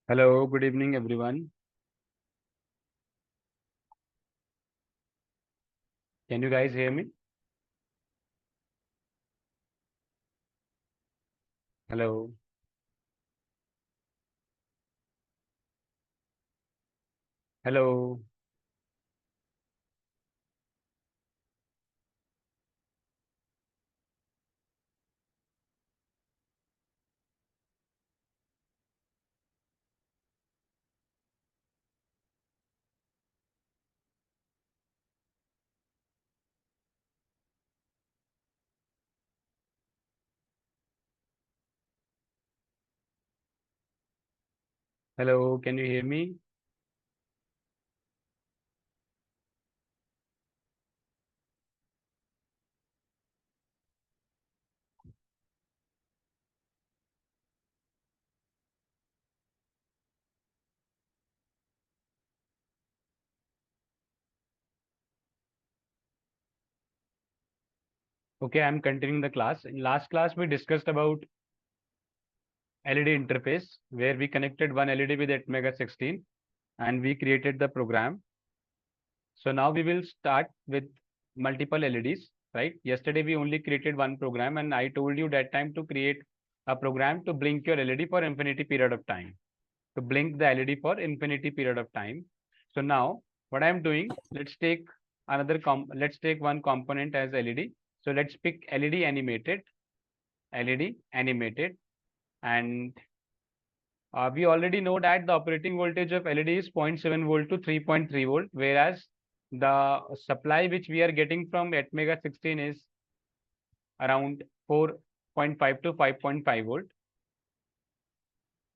Hello, good evening, everyone. Can you guys hear me? Hello, hello, hello. Can you hear me? Okay, I'm continuing the class. In last class, we discussed about LED interface, where we connected one LED with 8 mega 16 and we created the program. So now we will start with multiple LEDs, right? Yesterday, we only created one program, and I told you that time to create a program to blink your LED for infinity period of time. To blink the LED for infinity period of time. So now what I'm doing, let's take one component as LED. So let's pick LED animated, and we already know that the operating voltage of LED is 0.7 volt to 3.3 volt, whereas the supply which we are getting from 8 mega 16 is around 4.5 to 5.5 volt.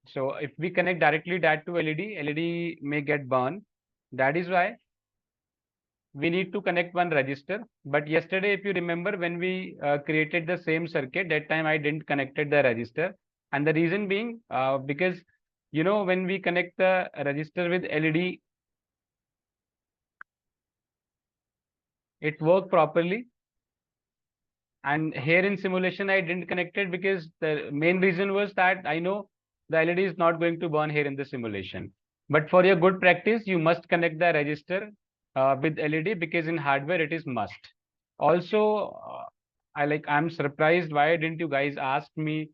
So if we connect directly that to LED may get burned. That is why we need to connect one register. But yesterday, if you remember, when we created the same circuit, that time I didn't connected the register. And the reason being, because, when we connect the register with LED, it worked properly. And here in simulation, I didn't connect it because the main reason was that I know the LED is not going to burn here in the simulation. But for your good practice, you must connect the register with LED, because in hardware it is must. Also, I'm surprised, why didn't you guys ask me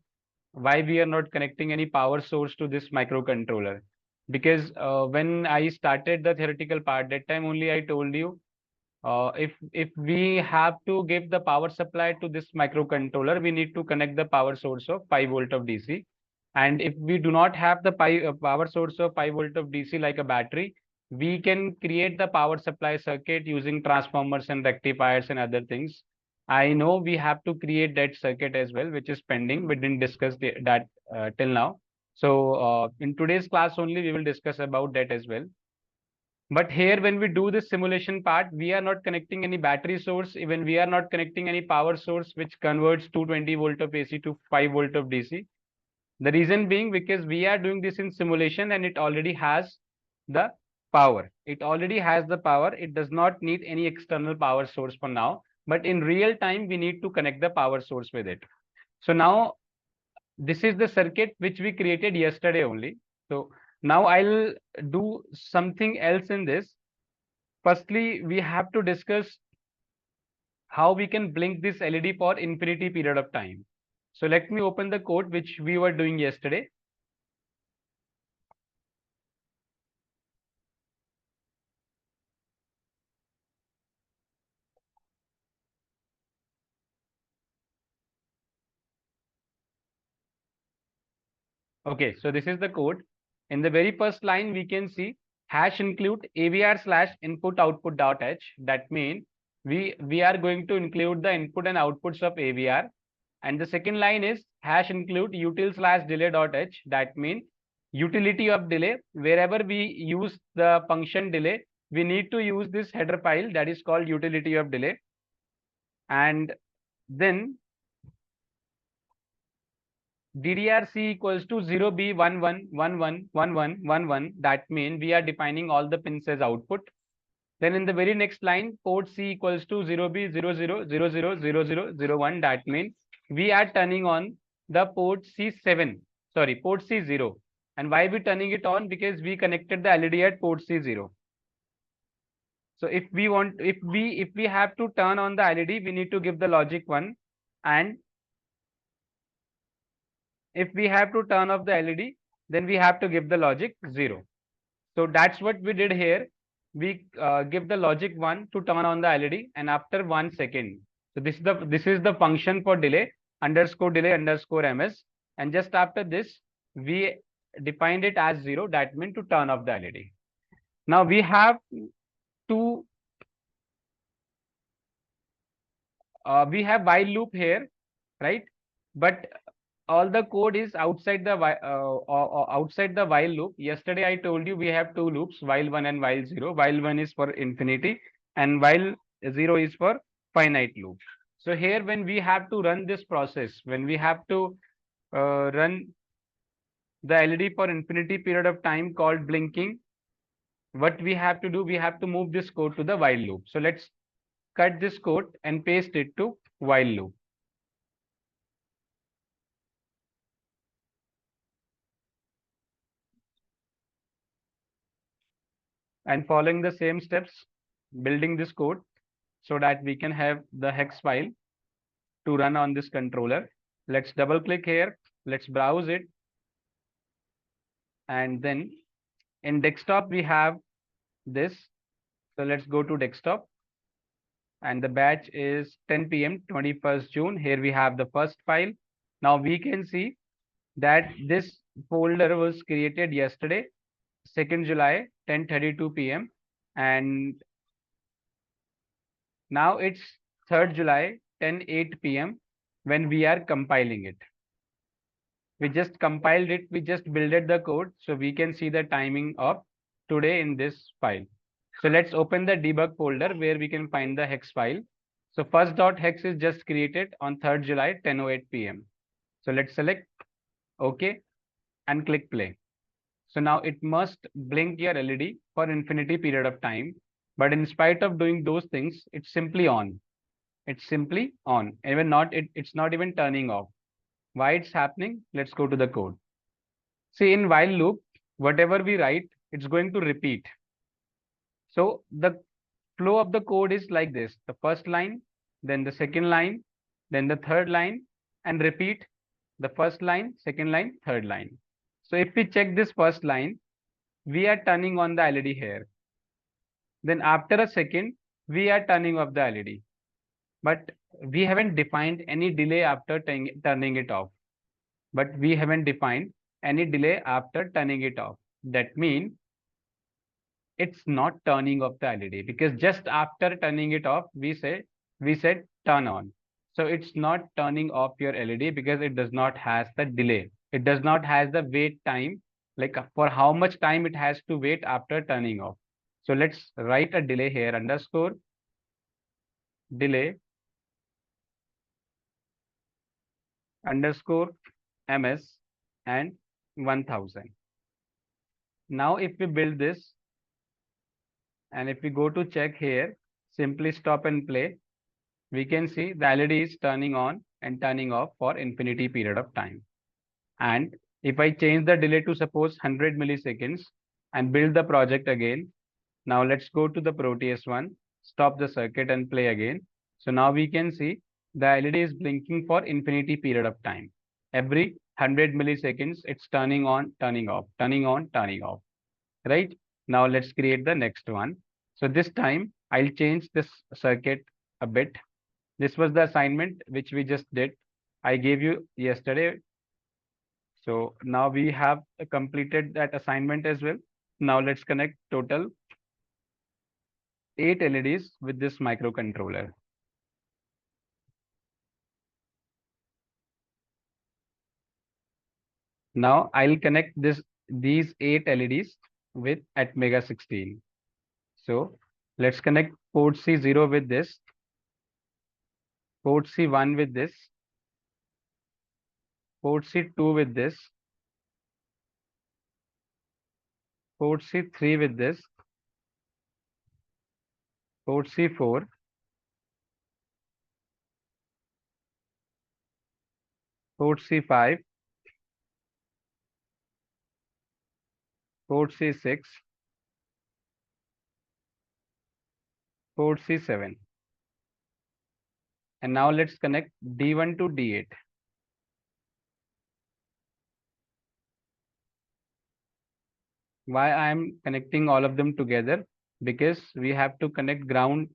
why we are not connecting any power source to this microcontroller? Because when I started the theoretical part, that time only I told you, if we have to give the power supply to this microcontroller, we need to connect the power source of 5 volt of DC. And if we do not have the power source of 5 volt of DC like a battery, we can create the power supply circuit using transformers and rectifiers and other things. I know we have to create that circuit as well, which is pending. We didn't discuss that till now. So in today's class only, we will discuss about that as well. But here, when we do this simulation part, we are not connecting any battery source, even we are not connecting any power source which converts 220 volt of AC to 5 volt of DC. The reason being, because we are doing this in simulation and it already has the power. It already has the power. It does not need any external power source for now. But in real time, we need to connect the power source with it. So now this is the circuit which we created yesterday only. So now I'll do something else in this. Firstly, we have to discuss how we can blink this LED for infinity period of time. So let me open the code which we were doing yesterday. Okay, so this is the code. In the very first line, we can see hash include avr slash input output dot h. That means we are going to include the input and outputs of avr. And the second line is hash include util slash delay dot h. That means utility of delay. Wherever we use the function delay, we need to use this header file that is called utility of delay. And then DDRC equals to 0B11111111. That means we are defining all the pins as output. Then in the very next line, port C equals to 0B00000001. That means we are turning on the port C7, sorry, port C0. And why we turning it on? Because we connected the LED at port C0. So if we have to turn on the LED, we need to give the logic 1, and if we have to turn off the LED, then we have to give the logic 0. So that's what we did here. We give the logic 1 to turn on the LED, and after 1 second. So this is the function for delay underscore ms, and just after this we defined it as 0. That means to turn off the LED. Now to we have while loop here, right? But all the code is outside the outside the while loop. Yesterday I told you we have two loops, while one and while zero. While one is for infinity, and while zero is for finite loop. So here, when we have to run this process, when we have to run the LED for infinity period of time called blinking, what we have to do, we have to move this code to the while loop. So let's cut this code and paste it to while loop. And following the same steps, building this code so that we can have the hex file to run on this controller. Let's double click here. Let's browse it. And then in desktop, we have this. So let's go to desktop. And the batch is 10 p.m. 21st June. Here we have the first file. Now we can see that this folder was created yesterday, 2nd July, 10:32 p.m. And now it's 3rd July, 10:08 p.m. when we are compiling it. We just compiled it, we just builded the code, so we can see the timing of today in this file. So let's open the debug folder where we can find the hex file. So first.hex is just created on 3rd July, 10:08 p.m. So let's select OK and click play. So now it must blink your LED for infinity period of time. But in spite of doing those things, it's simply on. It's simply on. Even not it's not even turning off. Why it's happening? Let's go to the code. See, in while loop, whatever we write, it's going to repeat. So the flow of the code is like this: the first line, then the second line, then the third line, and repeat the first line, second line, third line. So if we check this first line, we are turning on the LED here. Then after a second, we are turning off the LED. But we haven't defined any delay after turning it off. But we haven't defined any delay after turning it off. That means it's not turning off the LED, because just after turning it off, we said turn on. So it's not turning off your LED because it does not has the delay. It does not has the wait time, like for how much time it has to wait after turning off. So let's write a delay here, underscore delay underscore ms and 1000. Now if we build this, and if we go to check here, simply stop and play, we can see the LED is turning on and turning off for infinity period of time. And if I change the delay to suppose 100 milliseconds and build the project again, now let's go to the Proteus one, stop the circuit and play again. So now we can see the LED is blinking for infinity period of time. Every 100 milliseconds, it's turning on, turning off, turning on, turning off, right? Now let's create the next one. So this time I'll change this circuit a bit. This was the assignment which we just did. I gave you yesterday. So now we have completed that assignment as well. Now let's connect total 8 LEDs with this microcontroller. Now I'll connect these 8 LEDs with at Mega 16. So let's connect port C0 with this, port C1 with this, port C2 with this, port C3 with this, port C4, port C5, port C6, port C7. And now let's connect D1 to D8. Why I am connecting all of them together? Because we have to connect ground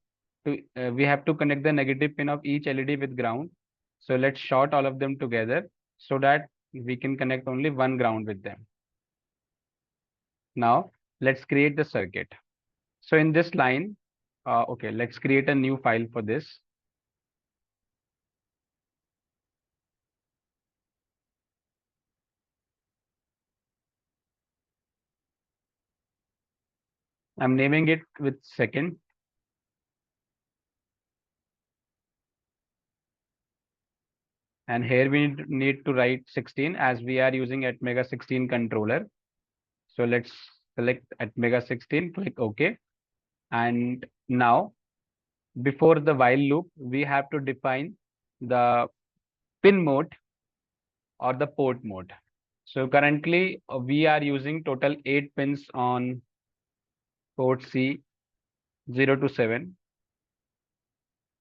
to, we have to connect the negative pin of each LED with ground. So let's short all of them together so that we can connect only one ground with them. Now let's create the circuit. So in this line, okay, let's create a new file for this. I'm naming it with second. And here we need to write 16 as we are using at Mega 16 controller. So let's select at Mega 16, click OK. And now before the while loop, we have to define the pin mode or the port mode. So currently we are using total 8 pins on port C 0 to 7.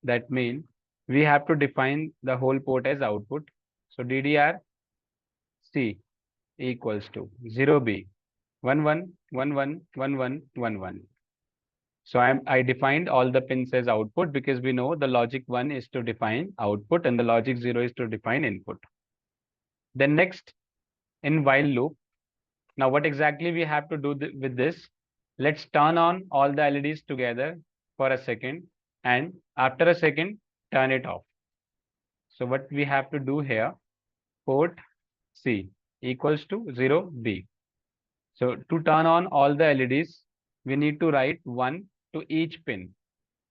That means we have to define the whole port as output. So DDR C equals to 0B 11111111. So I defined all the pins as output because we know the logic 1 is to define output and the logic 0 is to define input. Then next in while loop. Now what exactly we have to do with this? Let's turn on all the LEDs together for a second and after a second turn it off. So what we have to do here, port C equals to 0B. So to turn on all the LEDs, we need to write 1 to each pin.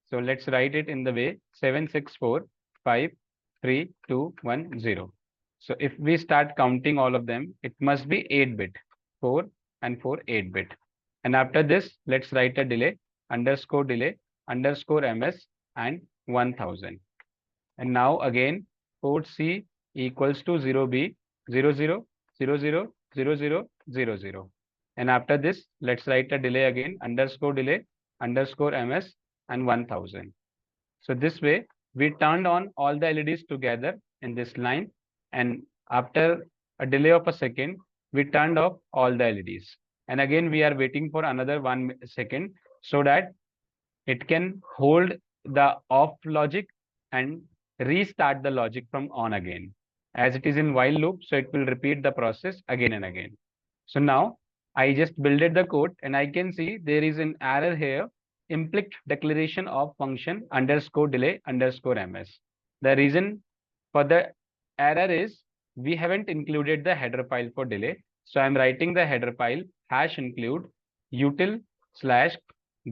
So let's write it in the way 764532110. So if we start counting all of them, it must be 8-bit, 4 and 4 8-bit. And after this, let's write a delay underscore ms and 1000. And now again, port C equals to 0B 00000000. And after this, let's write a delay again underscore ms and 1000. So this way, we turned on all the LEDs together in this line. And after a delay of a second, we turned off all the LEDs. And again, we are waiting for another 1 second so that it can hold the off logic and restart the logic from on again. As it is in while loop, so it will repeat the process again and again. So now I just builded the code and I can see there is an error here, implicit declaration of function underscore delay underscore ms. The reason for the error is we haven't included the header file for delay. So I'm writing the header file hash include util slash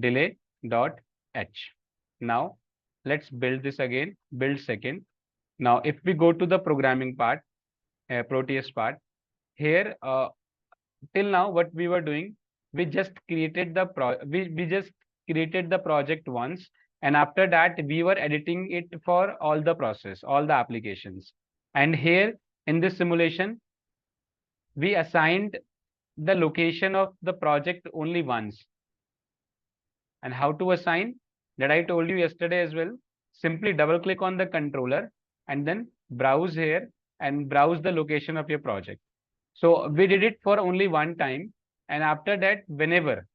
delay dot h. Now let's build this again, build second. Now if we go to the programming part, Proteus part, here till now what we were doing, we just created the we just created the project once, and after that we were editing it for all the process, all the applications. And here in this simulation, we assigned the location of the project only once. And how to assign that I told you yesterday as well. Simply double click on the controller and then browse here and browse the location of your project. So we did it for only one time. And after that, whenever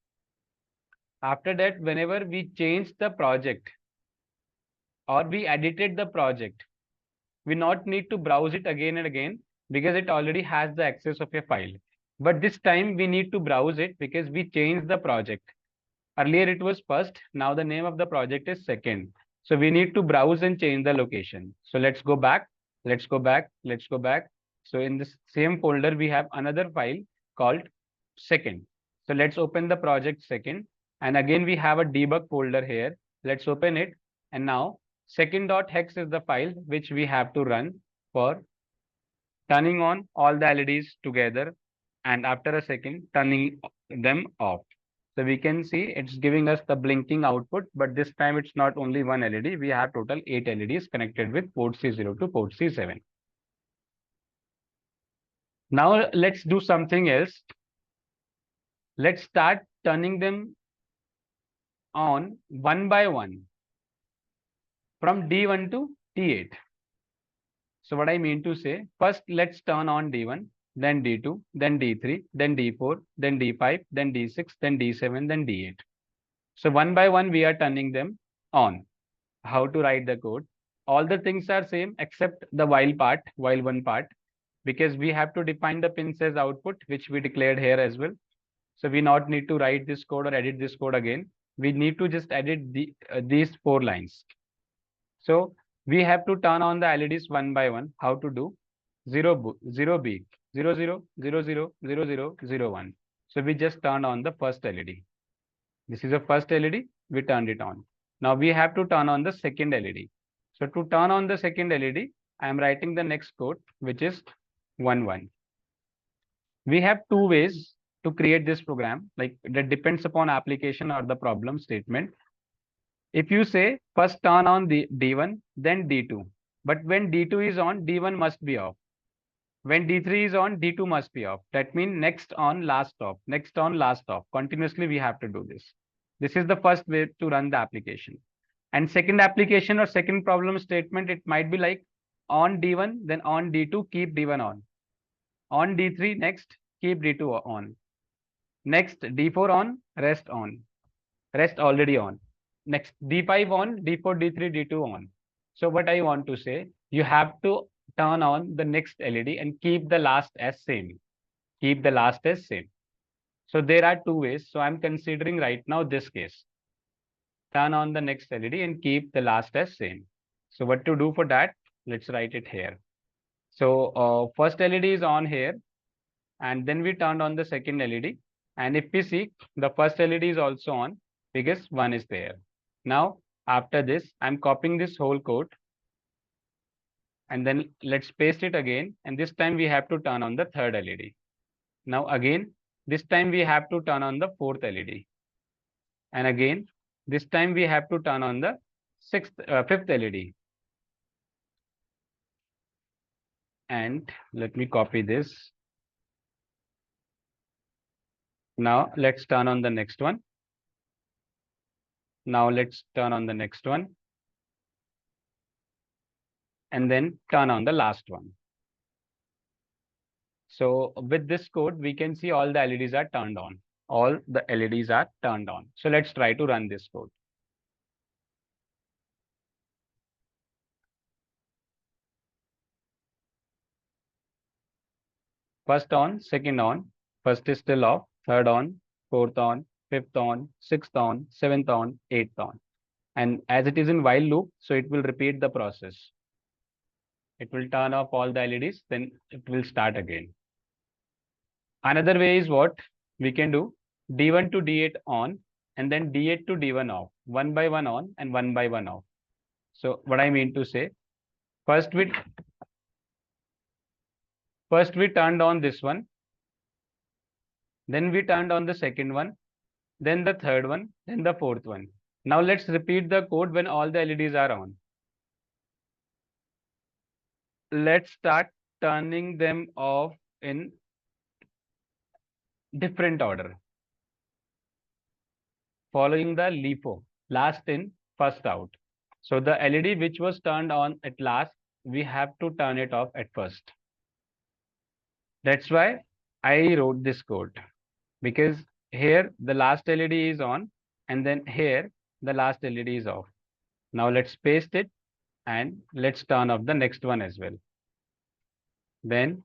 we changed the project or we edited the project, we not need to browse it again and again because it already has the access of your file. But this time we need to browse it because we changed the project. Earlier it was first, now the name of the project is second. So we need to browse and change the location. So let's go back, let's go back, let's go back. So in this same folder, we have another file called second. So let's open the project second. And again, we have a debug folder here. Let's open it. And now second.hex is the file which we have to run for turning on all the LEDs together. And after a second, turning them off. So we can see it's giving us the blinking output, but this time it's not only one LED. We have total 8 LEDs connected with port C0 to port C7. Now let's do something else. Let's start turning them on one by one from D1 to D8. So what I mean to say, first let's turn on D1, then D2, then D3, then D4, then D5, then D6, then D7, then D8. So one by one we are turning them on. How to write the code? All the things are same except the while one part, because we have to define the pins as output, which we declared here as well. So we not need to write this code or edit this code again. We need to just edit these 4 lines. So we have to turn on the LEDs one by one. How to do? 0 B, 0 0 0 0 0 0 0 1. So we just turn on the first LED. This is the first LED. We turned it on. Now we have to turn on the second LED. So to turn on the second LED, I am writing the next code, which is 1 1. We have 2 ways to create this program. Like that depends upon application or the problem statement. If you say first turn on the D1, then D2. But when D2 is on, D1 must be off. When D3 is on, D2 must be off. That means next on, last off, next on, last off. Continuously, we have to do this. This is the first way to run the application. And second application or second problem statement, it might be like on D1, then on D2, keep D1 on. On D3, next, keep D2 on. Next, D4 on, rest on. Rest already on. Next, D5 on, D4, D3, D2 on. So what I want to say, you have to turn on the next LED and keep the last as same. Keep the last as same. So there are 2 ways. So I'm considering right now this case. Turn on the next LED and keep the last as same. So what to do for that? Let's write it here. So first LED is on here, and then we turned on the second LED. And if we see, the first LED is also on because 1 is there. Now, after this, I'm copying this whole code, and then let's paste it again. And this time we have to turn on the third LED. Now again, this time we have to turn on the fourth LED. And again, this time we have to turn on the fifth LED. And let me copy this. Now let's turn on the next one. Now let's turn on the next one. And then turn on the last one. So with this code, we can see all the LEDs are turned on. All the LEDs are turned on. So let's try to run this code. First on, second on, first is still off, third on, fourth on, fifth on, sixth on, seventh on, eighth on. And as it is in while loop, so it will repeat the process. It will turn off all the LEDs, then it will start again. Another way is what we can do, D1 to D8 on, and then D8 to D1 off, one by one on and one by one off. So what I mean to say, first we turned on this one, then we turned on the second one, then the third one, then the fourth one. Now let's repeat the code when all the LEDs are on. Let's start turning them off in different order, following the LIFO, last in, first out. So the LED which was turned on at last, we have to turn it off at first. That's why I wrote this code, because here the last LED is on, and then here the last LED is off. Now let's paste it and let's turn off the next one as well. Then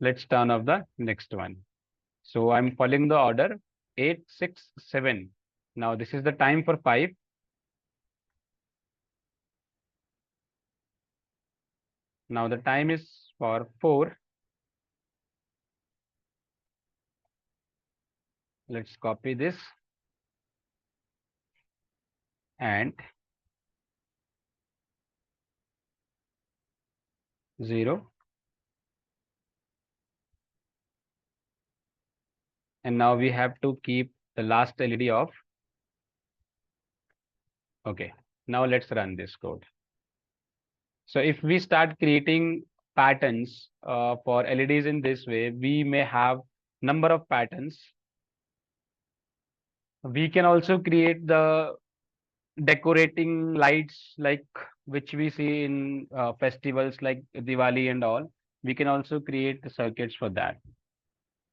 let's turn off the next one. So I'm following the order 8, 6, 7. Now this is the time for 5. Now the time is for 4. Let's copy this and 0. And now we have to keep the last LED off. Okay, now let's run this code. So if we start creating patterns for LEDs in this way, we may have number of patterns. We can also create the decorating lights like which we see in festivals like Diwali and all. We can also create the circuits for that.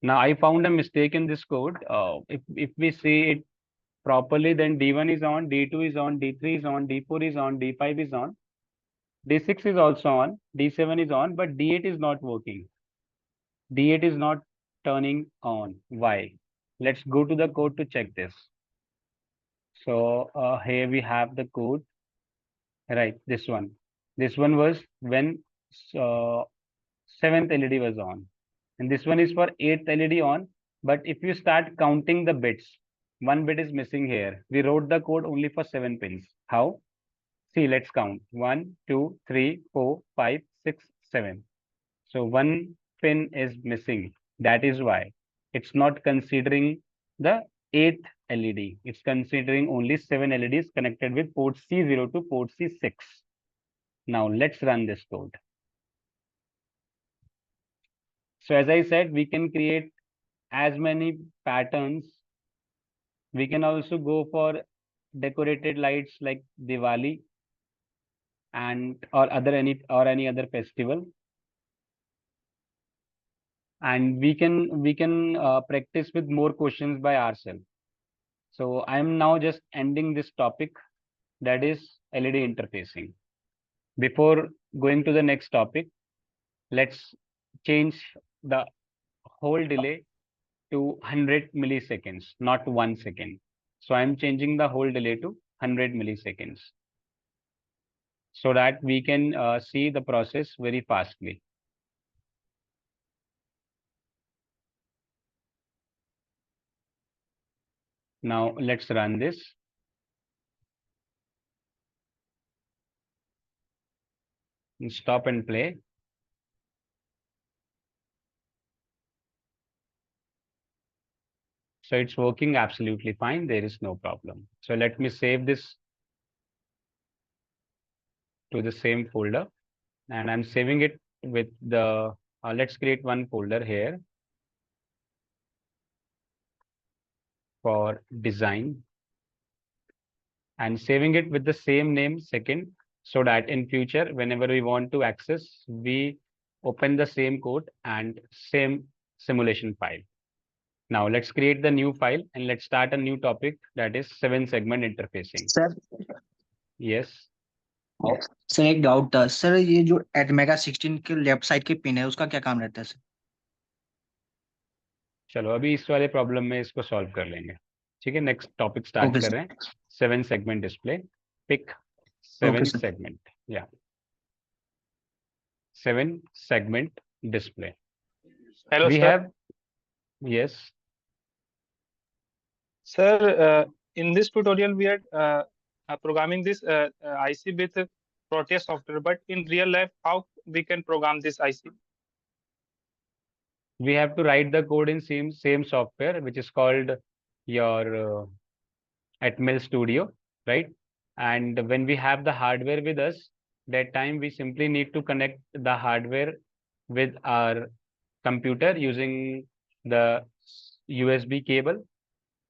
Now I found a mistake in this code. If we see it properly, then D1 is on, D2 is on, D3 is on, D4 is on, D5 is on, D6 is also on, D7 is on, but D8 is not working. D8 is not turning on. Why? Let's go to the code to check this. So here we have the code, right? This one. This one was when uh, seventh LED was on, and this one is for eighth LED on. But if you start counting the bits, one bit is missing here. We wrote the code only for 7 pins. How? See, let's count. 1, 2, 3, 4, 5, 6, 7. So one pin is missing. That is why it's not considering the eighth LED. It's considering only 7 LEDs connected with port C0 to port C6. Now let's run this code. So as I said, we can create as many patterns. We can also go for decorated lights like Diwali and or any other festival. And we can practice with more questions by ourselves. So I am now just ending this topic, that is LED interfacing. Before going to the next topic, let's change the whole delay to 100 milliseconds, not 1 second. So I'm changing the whole delay to 100 milliseconds so that we can see the process very fastly. Now let's run this. And stop and play. So it's working absolutely fine. There is no problem. So let me save this to the same folder, and I'm saving it with the, let's create one folder here for design and saving it with the same name second, so that in future, whenever we want to access, we open the same code and same simulation file. Now let's create the new file and let's start a new topic, that is 7 segment interfacing. Sir Yes. Sir एक doubt था sir, ये जो ATmega 16 के left side के pin है उसका क्या काम रहता है सर? चलो अभी इस वाले प्रॉब्लम में इसको सॉल्व कर लेंगे. ठीक है, नेक्स्ट टॉपिक स्टार्ट ओके कर सर. रहे हैं. 7 segment display. Pick okay 7 sir. segment. या 7 segment display. Hello, We sir. have, yes, Sir, in this tutorial, we are programming this IC with Proteus software. But in real life, how we can program this IC? we have to write the code in same software, which is called your Atmel Studio, right? And when we have the hardware with us, that time we simply need to connect the hardware with our computer using the USB cable,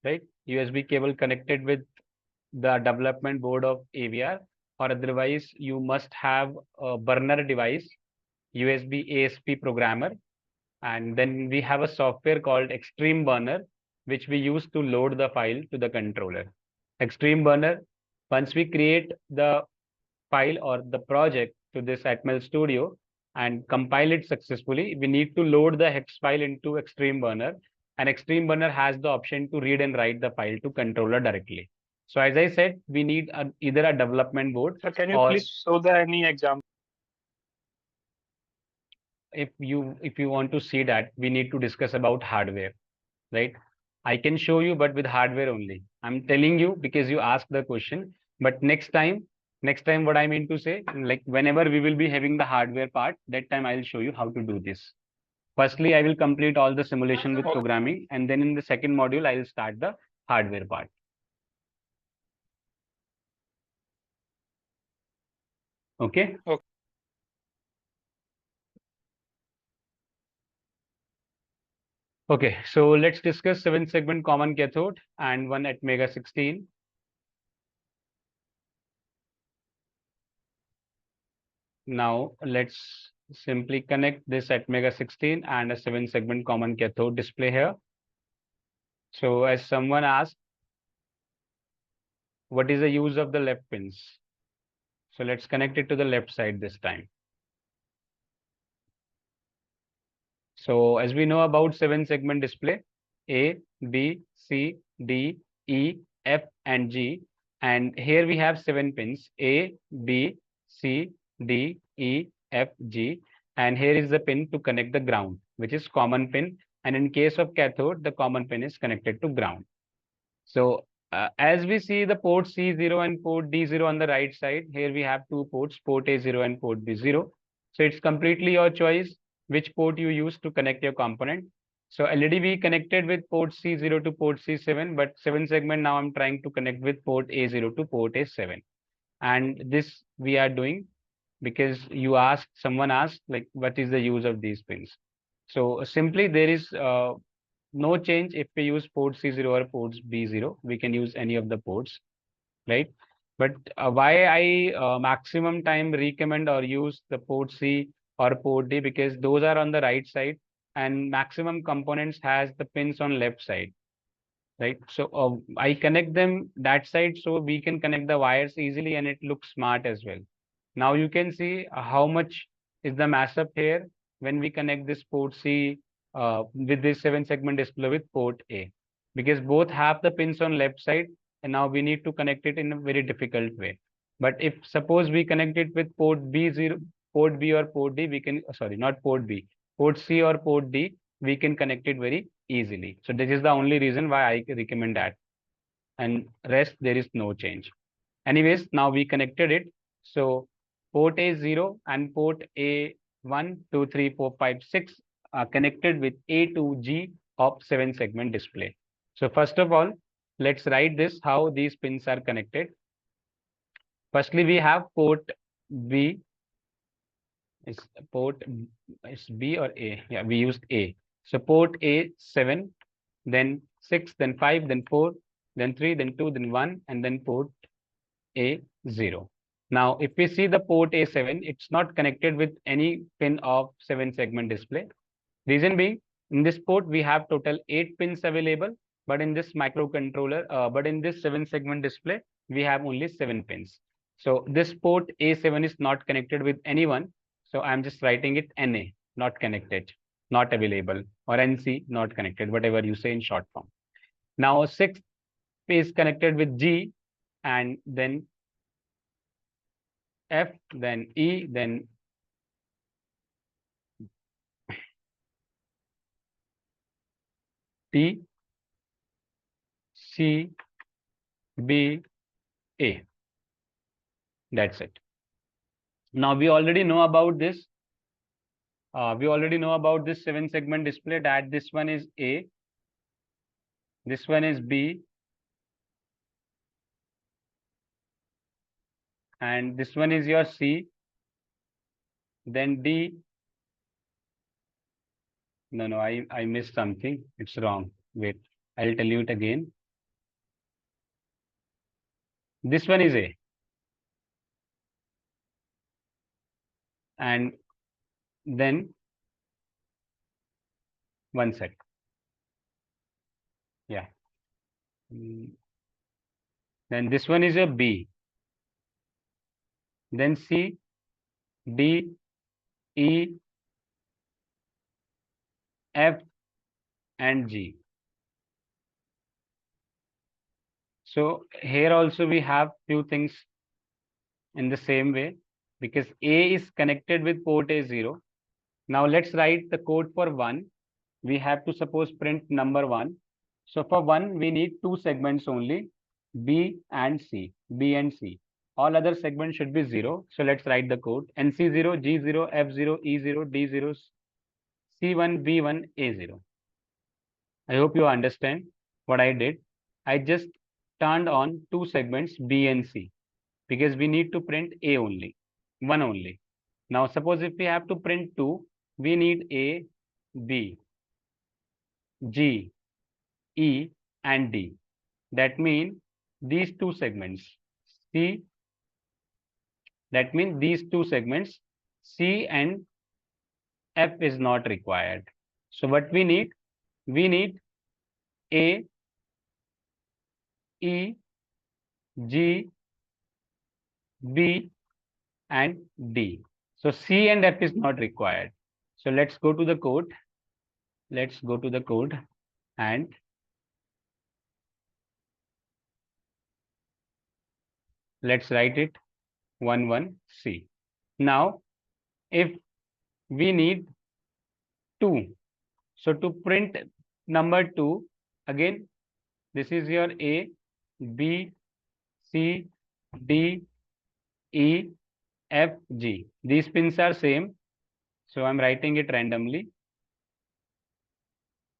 right? USB cable connected with the development board of AVR, or otherwise you must have a burner device, USB ASP programmer, and then we have a software called Extreme Burner, which we use to load the file to the controller. Extreme Burner, once we create the file or the project to this Atmel Studio and compile it successfully, we need to load the hex file into Extreme Burner, and Extreme Burner has the option to read and write the file to controller directly. So as I said, we need either a development board, Sir, can you or please show the any example? if you want to see that, we need to discuss about hardware, right? I can show you, but with hardware only. I'm telling you because you asked the question. But next time, what I mean to say, like whenever we will be having the hardware part, that time I'll show you how to do this. Firstly, I will complete all the simulation with programming, and then in the second module, I will start the hardware part. Okay. Okay. Okay, so let's discuss 7-segment common cathode and one at mega 16. Now let's simply connect this at mega 16 and a 7-segment common cathode display here. So as someone asked, what is the use of the left pins? So let's connect it to the left side this time. So as we know about 7-segment display, A, B, C, D, E, F, and G. And here we have 7 pins, A, B, C, D, E, F, G. And here is the pin to connect the ground, which is common pin. And in case of cathode, the common pin is connected to ground. So as we see the port C0 and port D0 on the right side, here we have two ports, port A0 and port B0. So it's completely your choice which port you use to connect your component. So already we connected with port C0 to port C7, but 7-segment now I'm trying to connect with port A0 to port A7. And this we are doing because someone asked like what is the use of these pins. So simply there is no change if we use port C0 or ports B0. We can use any of the ports, right? But why I maximum time recommend or use the port C or port D, because those are on the right side and maximum components has the pins on left side, right? So I connect them that side so we can connect the wires easily and it looks smart as well. Now you can see how much is the mashup here when we connect this port C with this 7-segment display with port A, because both have the pins on left side and now we need to connect it in a very difficult way. But if suppose we connect it with port B0, port B or port D, we can, sorry, not port B, port C or port D, we can connect it very easily. So this is the only reason why I recommend that. And rest, there is no change. Anyways, now we connected it. So port A0 and port A1, 2, 3, 4, 5, 6 are connected with A to G of 7-segment display. So first of all, let's write this how these pins are connected. Firstly, we have port B. Is port is B or A? Yeah, we used A. So port A7, then 6, then 5, then 4, then 3, then 2, then 1, and then port A0. Now, if we see the port A7, it's not connected with any pin of 7-segment display. Reason being, in this port, we have total 8 pins available, but in this microcontroller, but in this 7-segment display, we have only 7 pins. So this port A7 is not connected with anyone. So I'm just writing it NA, not connected, not available, or NC, not connected, whatever you say in short form. Now, 6 is connected with G, and then F, then E, then T, C, B, A. That's it. Now we already know about this. We already know about this 7-segment display that this one is A, this one is B, and this one is your C, then D. No, I missed something. It's wrong. Wait, I'll tell you it again. This one is A. And then one sec. Yeah. Then this one is a B. Then C, D, E, F, and G. So here also we have few things in the same way because A is connected with port A0. Now let's write the code for 1. We have to suppose print number 1. So for 1, we need 2 segments only, B and C, B and C. All other segments should be 0. So let's write the code NC0, G0, F0, E0, D0, C1, B1, A0. I hope you understand what I did. I just turned on 2 segments B and C because we need to print A only, 1 only. Now suppose if we have to print 2, we need A, B. G, E, and D. That means these two segments, C, that means these two segments, C and F is not required. So what we need? We need A, E, G, B, and D. So C and F is not required. So let's go to the code. Let's go to the code and let's write it 11C. Now, if we need 2, so to print number 2, again, this is your A, B, C, D, E, F, G. These pins are same. So I'm writing it randomly.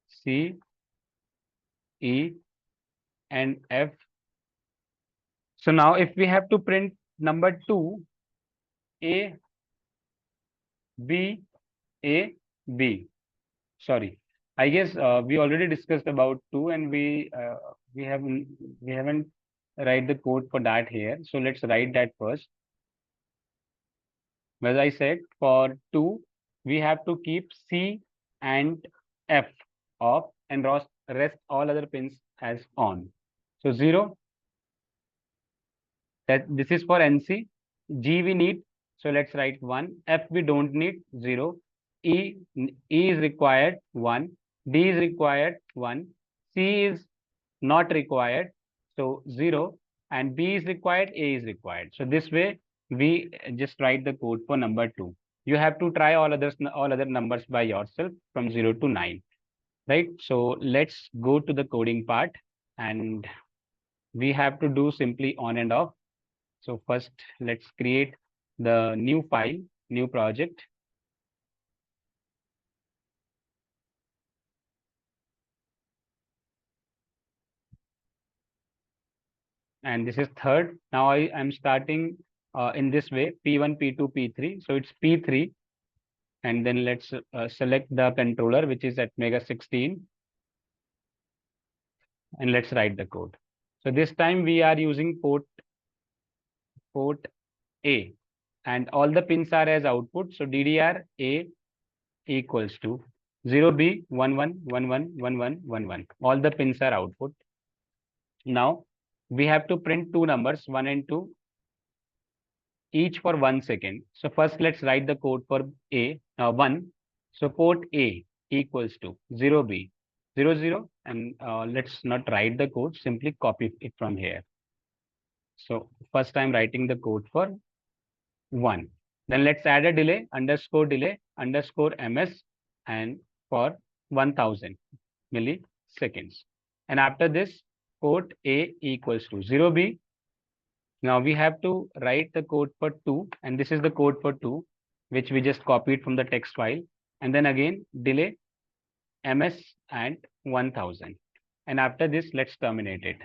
C, E, and F. So now if we have to print number 2, A, B, A, B. Sorry, I guess we already discussed about 2 and we haven't write the code for that here. So let's write that first. As I said, for 2, we have to keep C and F off and rest all other pins as on. So 0, that this is for NC. G we need, so let's write 1. F we don't need, 0. E is required, 1. D is required, 1. C is not required, so 0. And B is required, A is required. So this way we just write the code for number 2. You have to try all other numbers by yourself from 0 to 9, right? So let's go to the coding part, and we have to do simply on and off. So first, let's create the new file, new project. And this is third. Now I am starting in this way, P1, P2, P3. So it's P3. And then let's select the controller, which is at Mega 16. And let's write the code. So this time we are using port A. And all the pins are as output. So DDR A equals to 0B 11 11 11 11. All the pins are output. Now we have to print two numbers, 1 and 2, each for 1 second. So first let's write the code for A, 1. So port A equals to 0B 00, and let's not write the code, simply copy it from here. So first I'm writing the code for 1. Then let's add a delay underscore ms and for 1000 milliseconds. And after this, port A equals to 0B. Now we have to write the code for 2, and this is the code for 2, which we just copied from the text file. And then again, delay ms and 1000. And after this, let's terminate it.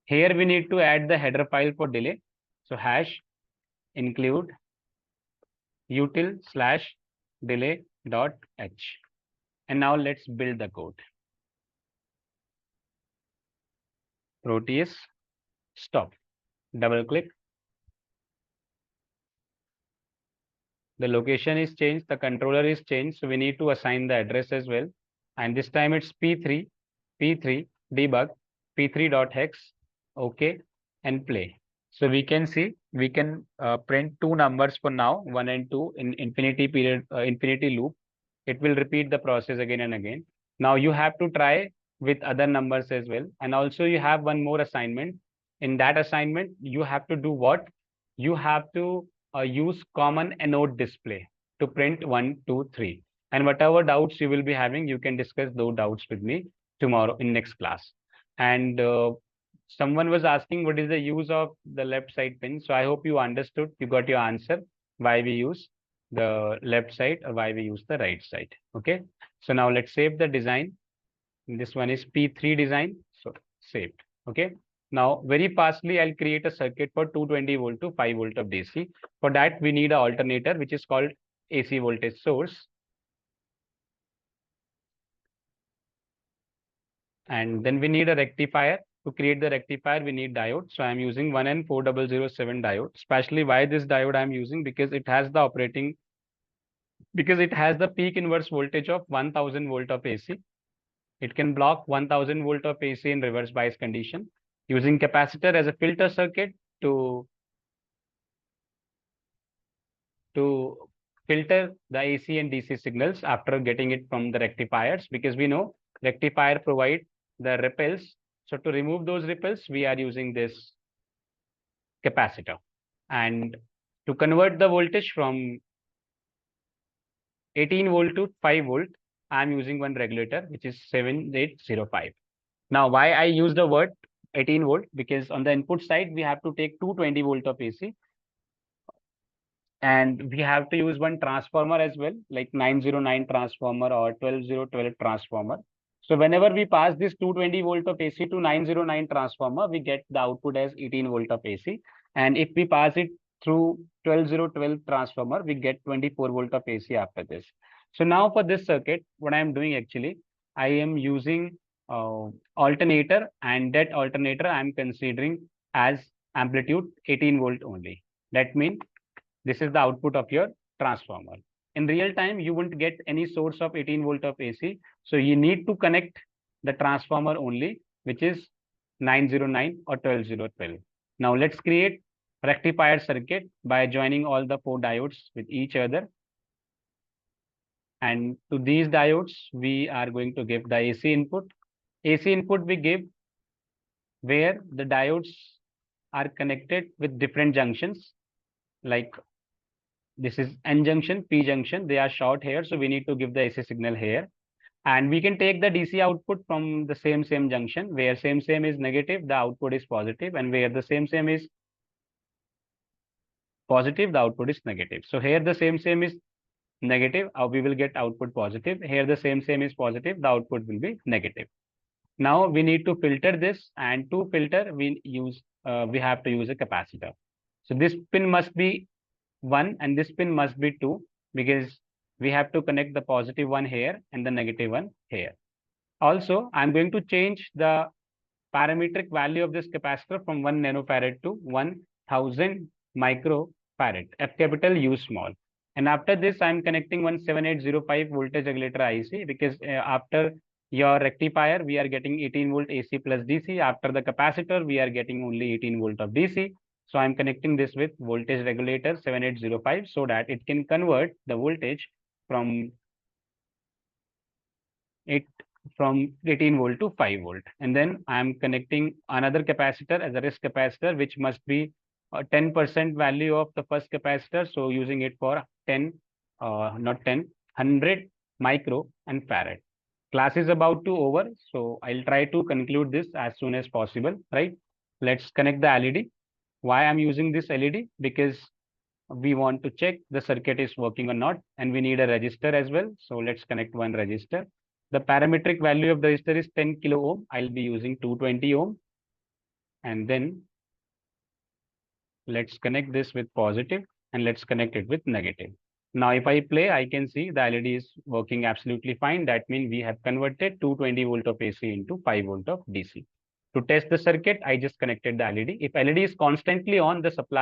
Here we need to add the header file for delay. So hash include util/delay.h. And now let's build the code. Proteus, stop, double click. The location is changed, the controller is changed, so we need to assign the address as well. And this time it's P3 debug, P3.hex, okay, and play. So we can see, we can print two numbers for now, 1 and 2 in infinity loop. It will repeat the process again and again. Now you have to try with other numbers as well. And also you have one more assignment. In that assignment, you have to do what? You have to use common anode display to print 1, 2, 3. And whatever doubts you will be having, you can discuss those doubts with me tomorrow in next class. And someone was asking what is the use of the left side pin. So I hope you understood, you got your answer, why we use the left side or why we use the right side. Okay. So now let's save the design. This one is P3 design. So saved. Okay. Now very fastly, I'll create a circuit for 220 volt to 5 volt of DC. For that, we need an alternator, which is called AC voltage source. And then we need a rectifier. To create the rectifier, we need diode. So I'm using 1N4007 diode. Especially why this diode I'm using, because it has the peak inverse voltage of 1000 volt of AC. It can block 1000 volt of AC in reverse bias condition. Using capacitor as a filter circuit to filter the AC and DC signals after getting it from the rectifiers, because we know rectifier provide the ripples. So to remove those ripples, we are using this capacitor. And to convert the voltage from 18 volt to 5 volt, I'm using one regulator, which is 7805. Now, why I use the word 18 volt? Because on the input side, we have to take 220 volt of AC, and we have to use one transformer as well, like 909 transformer or 12012 transformer. So whenever we pass this 220 volt of AC to 909 transformer, we get the output as 18 volt of AC. And if we pass it through 12012 transformer, we get 24 volt of AC after this. So now for this circuit, what I am doing actually, I am using alternator, and that alternator I am considering as amplitude 18 volt only. That means this is the output of your transformer. In real time, you won't get any source of 18 volt of AC. So you need to connect the transformer only, which is 909 or 12012. Now let's create rectifier circuit by joining all the 4 diodes with each other. And to these diodes, we are going to give the AC input. AC input we give where the diodes are connected with different junctions, like this is N junction, P junction. They are short here, so we need to give the AC signal here. And we can take the DC output from the same junction, where same is negative, the output is positive, and where the same is positive, the output is negative. So here the same is negative, we will get output positive. Here the same is positive, the output will be negative. Now we need to filter this, and to filter we have to use a capacitor. So this pin must be 1 and this pin must be 2, because we have to connect the positive one here and the negative one here. Also, I'm going to change the parametric value of this capacitor from 1 nanofarad to 1000 microfarad, F capital U small. And after this, I'm connecting one 7805 voltage regulator IC, because after your rectifier, we are getting 18 volt AC plus DC. After the capacitor, we are getting only 18 volt of DC. So I'm connecting this with voltage regulator 7805 so that it can convert the voltage from it from 18 volt to 5 volt. And then I'm connecting another capacitor as a risk capacitor, which must be a 10% value of the first capacitor. So using it for 10, not 10, 100 micro and farad. Class is about to over, so I'll try to conclude this as soon as possible, right? Let's connect the LED. Why I'm using this LED? Because we want to check the circuit is working or not, and we need a resistor as well. So let's connect one resistor. The parametric value of the resistor is 10 kilo ohm. I'll be using 220 ohm. And then let's connect this with positive and let's connect it with negative. Now, if I play, I can see the LED is working absolutely fine. That means we have converted 220 volt of AC into 5 volt of DC. To test the circuit, I just connected the LED. If LED is constantly on, the supply